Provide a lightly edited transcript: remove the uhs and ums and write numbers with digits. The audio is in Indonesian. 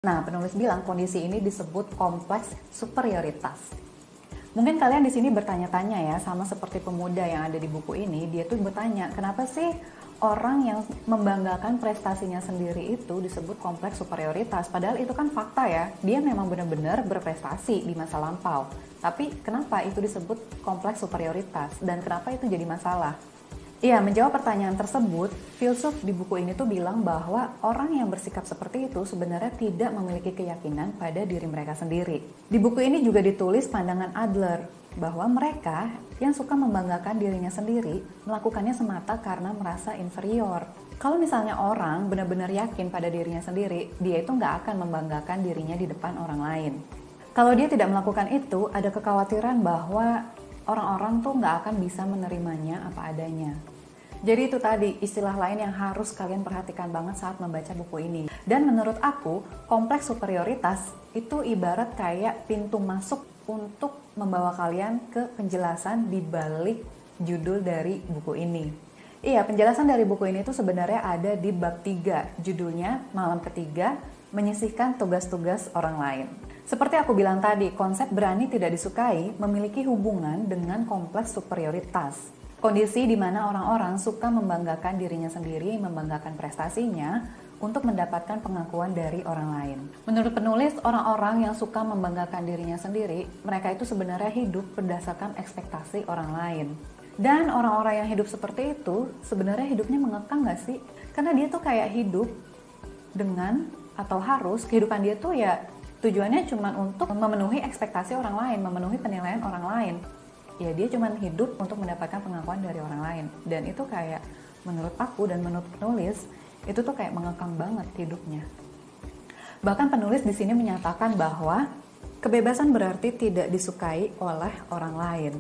Nah, penulis bilang kondisi ini disebut kompleks superioritas. Mungkin kalian di sini bertanya-tanya ya, sama seperti pemuda yang ada di buku ini, dia tuh bertanya, kenapa sih orang yang membanggakan prestasinya sendiri itu disebut kompleks superioritas? Padahal itu kan fakta ya, dia memang benar-benar berprestasi di masa lampau. Tapi kenapa itu disebut kompleks superioritas dan kenapa itu jadi masalah? Iya, menjawab pertanyaan tersebut, filsuf di buku ini tuh bilang bahwa orang yang bersikap seperti itu sebenarnya tidak memiliki keyakinan pada diri mereka sendiri. Di buku ini juga ditulis pandangan Adler, bahwa mereka yang suka membanggakan dirinya sendiri melakukannya semata karena merasa inferior. Kalau misalnya orang benar-benar yakin pada dirinya sendiri, dia itu nggak akan membanggakan dirinya di depan orang lain. Kalau dia tidak melakukan itu, ada kekhawatiran bahwa orang-orang tuh nggak akan bisa menerimanya apa adanya. Jadi itu tadi istilah lain yang harus kalian perhatikan banget saat membaca buku ini. Dan menurut aku, kompleks superioritas itu ibarat kayak pintu masuk untuk membawa kalian ke penjelasan di balik judul dari buku ini. Iya, penjelasan dari buku ini tuh sebenarnya ada di bab 3, judulnya Malam Ketiga, Menyisihkan Tugas-Tugas Orang Lain. Seperti aku bilang tadi, konsep berani tidak disukai memiliki hubungan dengan kompleks superioritas. Kondisi di mana orang-orang suka membanggakan dirinya sendiri, membanggakan prestasinya untuk mendapatkan pengakuan dari orang lain. Menurut penulis, orang-orang yang suka membanggakan dirinya sendiri, mereka itu sebenarnya hidup berdasarkan ekspektasi orang lain. Dan orang-orang yang hidup seperti itu, sebenarnya hidupnya mengekang gak sih? Karena dia tuh kayak hidup dengan atau harus, kehidupan dia tuh ya tujuannya cuma untuk memenuhi ekspektasi orang lain, memenuhi penilaian orang lain. Ya dia cuma hidup untuk mendapatkan pengakuan dari orang lain. Dan itu kayak menurut aku dan menurut penulis, itu tuh kayak mengekang banget hidupnya. Bahkan penulis di sini menyatakan bahwa kebebasan berarti tidak disukai oleh orang lain.